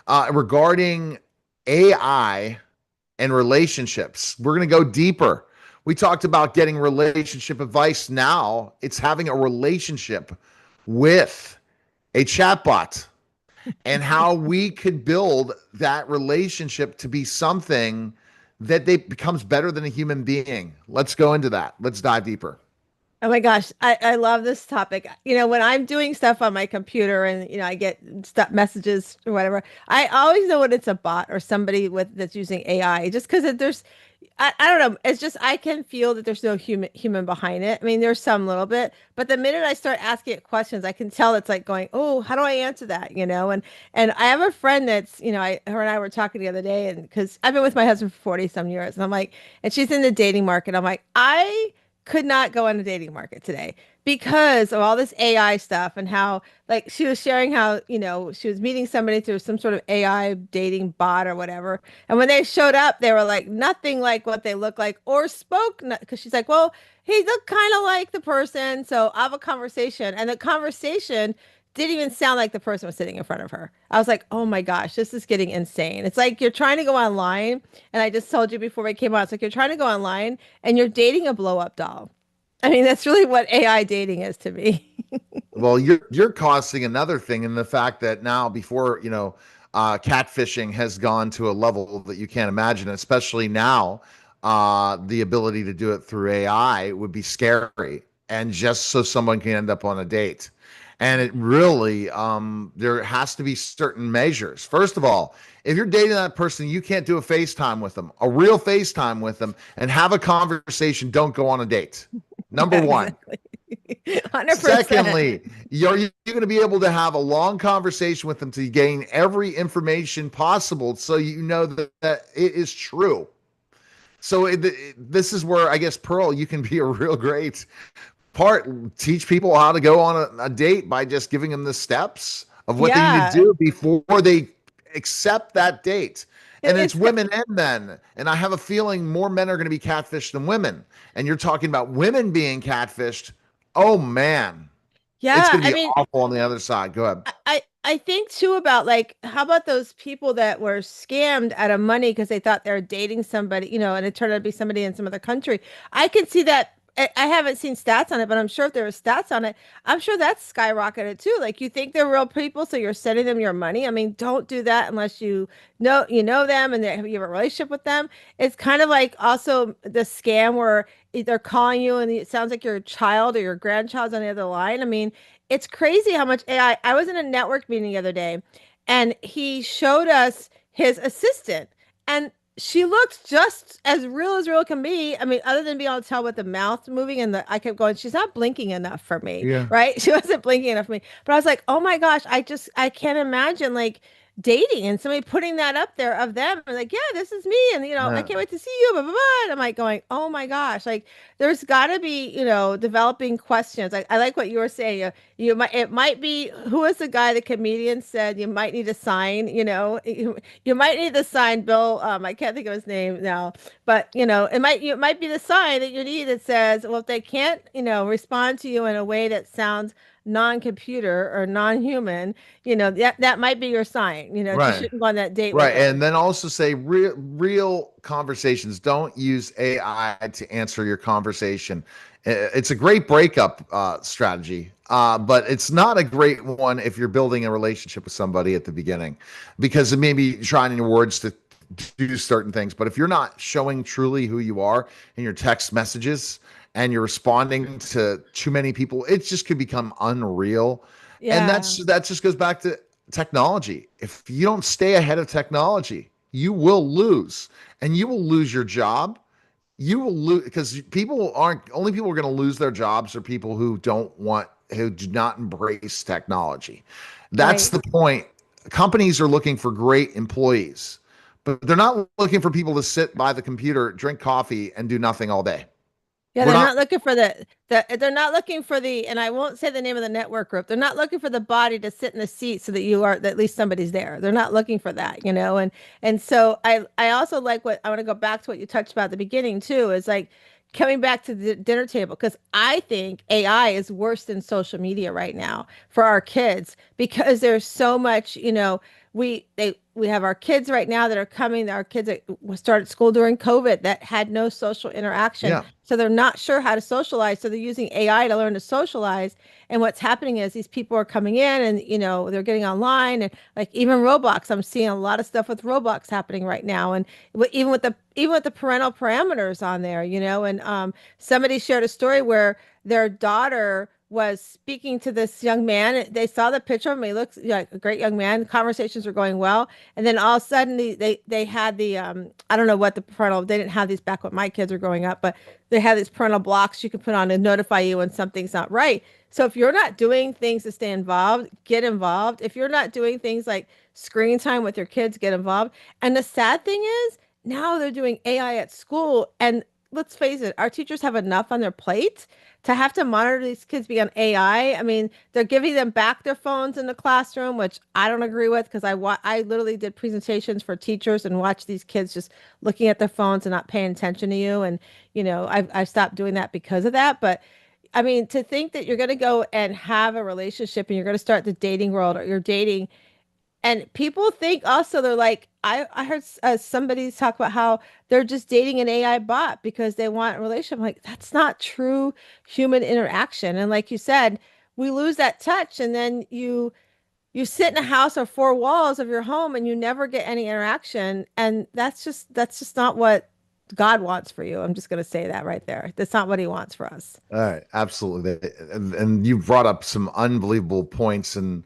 regarding AI and relationships. We're going to go deeper. We talked about getting relationship advice. Now it's having a relationship with a chatbot and how we could build that relationship to be something that they becomes better than a human being. Let's go into that. Let's dive deeper. Oh my gosh, I love this topic. When I'm doing stuff on my computer and I get stuff messages or whatever, I always know when it's a bot or somebody with that's using AI just because there's I don't know, it's just I can feel that there's no human behind it. I mean, there's some little bit, but the minute I start asking it questions, I can tell it's like going, "Oh, how do I answer that?" And I have a friend that's, her and I were talking the other day and because I've been with my husband for 40 some years and I'm like, and she's in the dating market. I'm like, I could not go on the dating market today because of all this AI stuff and how like she was sharing how, she was meeting somebody through some sort of AI dating bot or whatever. And when they showed up, they were like nothing like what they look like or spoke because she's like, well, he looked kind of like the person. So I have a conversation and the conversation didn't even sound like the person was sitting in front of her. I was like, oh my gosh, this is getting insane. It's like you're trying to go online. And I just told you before we came on, it's like you're trying to go online and you're dating a blow up doll. I mean, that's really what AI dating is to me. Well, you're causing another thing in the fact that now before, catfishing has gone to a level that you can't imagine, especially now, the ability to do it through AI would be scary. And just so someone can end up on a date. And it really, there has to be certain measures. First of all, if you're dating that person, you can't do a FaceTime with them, a real FaceTime with them, and have a conversation. Don't go on a date. Number Yeah, one. exactly. 100%. Secondly, you're going to be able to have a long conversation with them to gain every information possible so you know that it is true. So this is where I guess Pearl, you can be a real great part. Teach people how to go on a date by just giving them the steps of what they need to Yeah. do before they accept that date. It- And it's It's, women and men. And I have a feeling more men are going to be catfished than women. And you're talking about women being catfished. Oh man, it's yeah. going to I be mean, awful on the other side. Go ahead. I think too about like how about those people that were scammed out of money because they thought they were dating somebody, and it turned out to be somebody in some other country. I can see that. I haven't seen stats on it, but I'm sure if there were stats on it, I'm sure that's skyrocketed too. Like you think they're real people, so you're sending them your money. I mean, don't do that unless you know them and you have a relationship with them. It's kind of like also the scam where they're calling you and it sounds like your child or your grandchild's on the other line. I mean, it's crazy how much AI. I was in a network meeting the other day and he showed us his assistant and she looks just as real can be. I mean, other than being able to tell with the mouth moving and I kept going, she's not blinking enough for me, Yeah. right? She wasn't blinking enough for me. But I was like, oh my gosh, I can't imagine like dating and somebody putting that up there of them and like, yeah, this is me. And I Yeah. can't wait to see you. Blah, blah, blah. And I'm like going, oh my gosh, like there's gotta be, developing questions. I like what you were saying. It might be who was the guy the comedian said you might need to sign, you might need to sign Bill. I can't think of his name now, but it might be the sign that you need that says, well, if they can't, respond to you in a way that sounds non-computer or non-human, that might be your sign, that you Right. shouldn't go on that date with Right. them. And then also say real conversations. Don't use AI to answer your conversation. It's a great breakup strategy, but it's not a great one if you're building a relationship with somebody at the beginning because it may be trying your words to do certain things. But if you're not showing truly who you are in your text messages and you're responding to too many people, it just could become unreal. And Yeah. that just goes back to technology. If you don't stay ahead of technology, you will lose, and you will lose your job. You will lose because people who are going to lose their jobs are people who do not embrace technology. That's Right. the point. Companies are looking for great employees, but they're not looking for people to sit by the computer, drink coffee, and do nothing all day. Yeah, We're they're not. not looking for they're not looking for and I won't say the name of the network group. They're not looking for the body to sit in the seat so that at least somebody's there. They're not looking for that. And so I also like what I want to go back to what you touched about at the beginning too, is like coming back to the dinner table because I think AI is worse than social media right now for our kids because there's so much. We have our kids right now that are coming. Our kids that started school during COVID that had no social interaction, Yeah. so they're not sure how to socialize. So they're using AI to learn to socialize. And what's happening is these people are coming in, and they're getting online, and like even Roblox. I'm seeing a lot of stuff with Roblox happening right now, and even with the parental parameters on there, and somebody shared a story where their daughter was speaking to this young man. They saw the picture of him. He looks like a great young man. Conversations were going well. And then all of a sudden they had the I don't know what the parental, they didn't have these back when my kids were growing up, but they had these parental blocks you can put on to notify you when something's not right. So if you're not doing things to stay involved, get involved. If you're not doing things like screen time with your kids, get involved. And the sad thing is now they're doing AI at school. And let's face it, our teachers have enough on their plate to have to monitor these kids be on AI. I mean, they're giving them back their phones in the classroom, which I don't agree with because I literally did presentations for teachers and watched these kids just looking at their phones and not paying attention to you. And I've stopped doing that because of that. But I mean, to think that you're going to go and have a relationship and you're going to start the dating world or you're dating and people think also they're like, I heard somebody talk about how they're just dating an AI bot because they want a relationship. I'm like, that's not true human interaction. And like you said, we lose that touch, and then you sit in a house or four walls of your home, and you never get any interaction. And that's just not what God wants for you. I'm just going to say that right there. That's not what He wants for us. All right, absolutely. And you brought up some unbelievable points and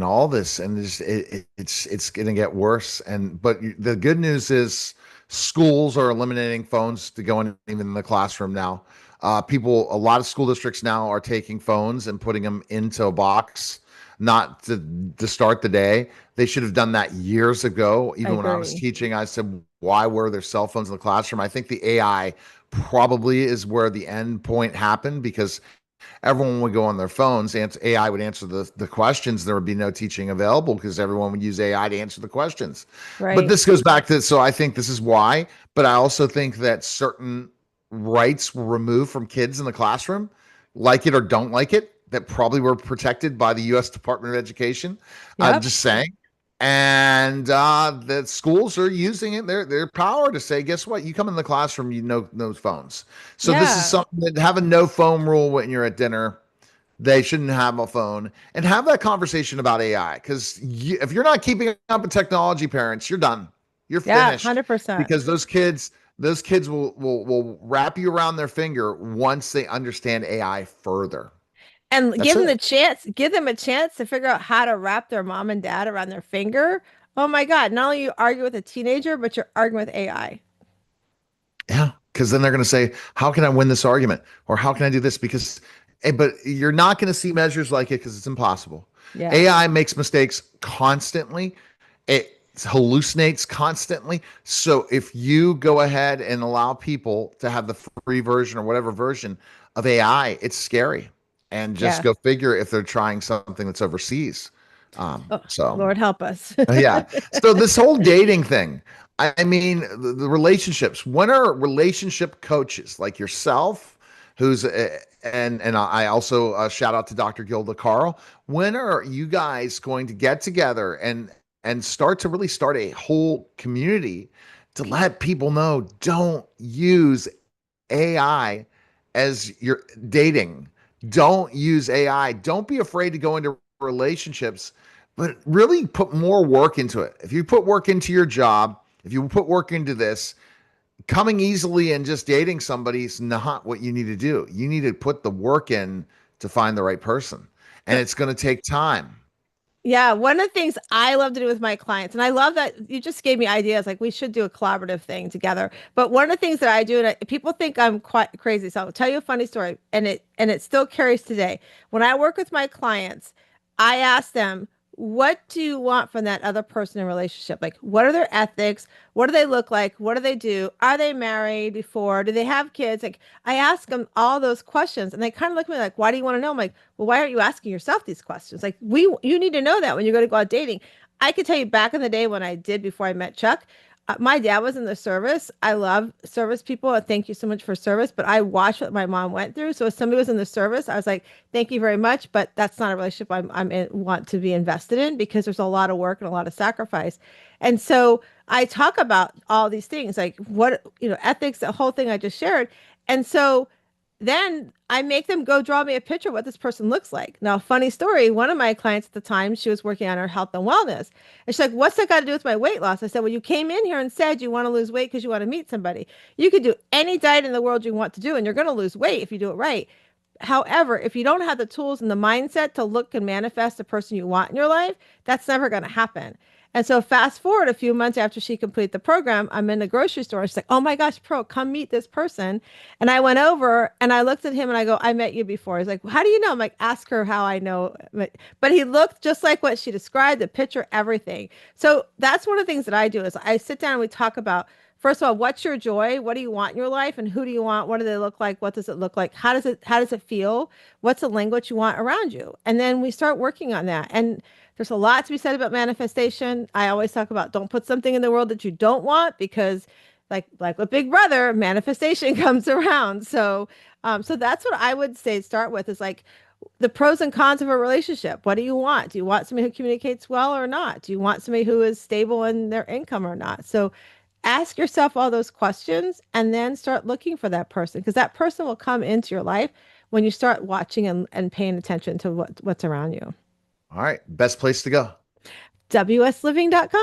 all this, and it's going to get worse. The good news is schools are eliminating phones to go in even in the classroom now. A lot of school districts now are taking phones and putting them into a box, not to start the day. They should have done that years ago. I Even when I was agree. teaching, I said, why were there cell phones in the classroom? I think the AI probably is where the end point happened because everyone would go on their phones and AI would answer the questions. There would be no teaching available because everyone would use AI to answer the questions. But Right. this goes back to, so I think this is why, but I also think that certain rights were removed from kids in the classroom, like it or don't like it, that probably were protected by the U.S. Department of Education. I'm Yep. just saying. And the schools are using it, their power to say, guess what? You come in the classroom, no phones. So this is Yeah. something that have a no phone rule when you're at dinner. They shouldn't have a phone and have that conversation about AI. Because if you're not keeping up with technology, parents, you're done. You're Yeah. finished 100%. because those kids will wrap you around their finger once they understand AI further. And That's it. give them a chance to figure out how to wrap their mom and dad around their finger. Oh my God. Not only you argue with a teenager, but you're arguing with AI. Yeah, because then they're going to say, "How can I win this argument?" Or "How can I do this?" But you're not going to see measures like it because it's impossible. Yeah. AI makes mistakes constantly. It hallucinates constantly. So if you go ahead and allow people to have the free version or whatever version of AI, it's scary. And just Yeah. go figure if they're trying something that's overseas. Oh, So Lord help us. yeah. So this whole dating thing, I mean, the relationships. When are relationship coaches like yourself, who's and I also shout out to Dr. Gilda Carl. When are you guys going to get together and start a whole community to let people know don't use AI as your dating. Don't use AI. Don't be afraid to go into relationships, but really put more work into it. If you put work into your job, if you put work into this, coming easily and just dating somebody is not what you need to do. You need to put the work in to find the right person. And So it's going to take time. yeah, one of the things I love to do with my clients, and I love that you just gave me ideas, like we should do a collaborative thing together. But one of the things that I do, and people think I'm quite crazy, so I'll tell you a funny story, and it still carries today. When I work with my clients, I ask them, what do you want from that other person in a relationship? Like, what are their ethics? What do they look like? What do they do? Are they married before? Do they have kids? Like, I ask them all those questions, and they kind of look at me like, why do you want to know? I'm like, well, why aren't you asking yourself these questions? Like, you need to know that when you're going to go out dating. I could tell you back in the day when I did before I met Chuck, My dad was in the service. I love service people. Thank you so much for service. But I watched what my mom went through. So if somebody was in the service, I was like, thank you very much. But that's not a relationship want to be invested in because there's a lot of work and a lot of sacrifice. And so I talk about all these things like what, ethics, the whole thing I just shared. And so then I make them go draw me a picture of what this person looks like. Now, funny story, one of my clients at the time, she was working on her health and wellness. And she's like, what's that got to do with my weight loss? I said, well, you came in here and said you want to lose weight because you want to meet somebody. You could do any diet in the world you want to do, and you're going to lose weight if you do it right. However, if you don't have the tools and the mindset to look and manifest the person you want in your life, that's never going to happen. And so fast forward a few months after she completed the program, I'm in the grocery store. She's like, oh my gosh, Pro, come meet this person. And I went over and I looked at him and I go, I met you before. He's like, how do you know? I'm like, ask her how I know. But he looked just like what she described, the picture, everything. So that's one of the things that I do is I sit down and we talk about, first of all, what's your joy? What do you want in your life? And who do you want? What do they look like? What does it look like? How does it feel? What's the language you want around you? And then we start working on that. And there's a lot to be said about manifestation. I always talk about don't put something in the world that you don't want because like with Big Brother, manifestation comes around. So that's what I would say start with is like the pros and cons of a relationship. What do you want? Do you want somebody who communicates well or not? Do you want somebody who is stable in their income or not? So ask yourself all those questions and then start looking for that person because that person will come into your life when you start watching and paying attention to what's around you. All right. Best place to go. wsliving.com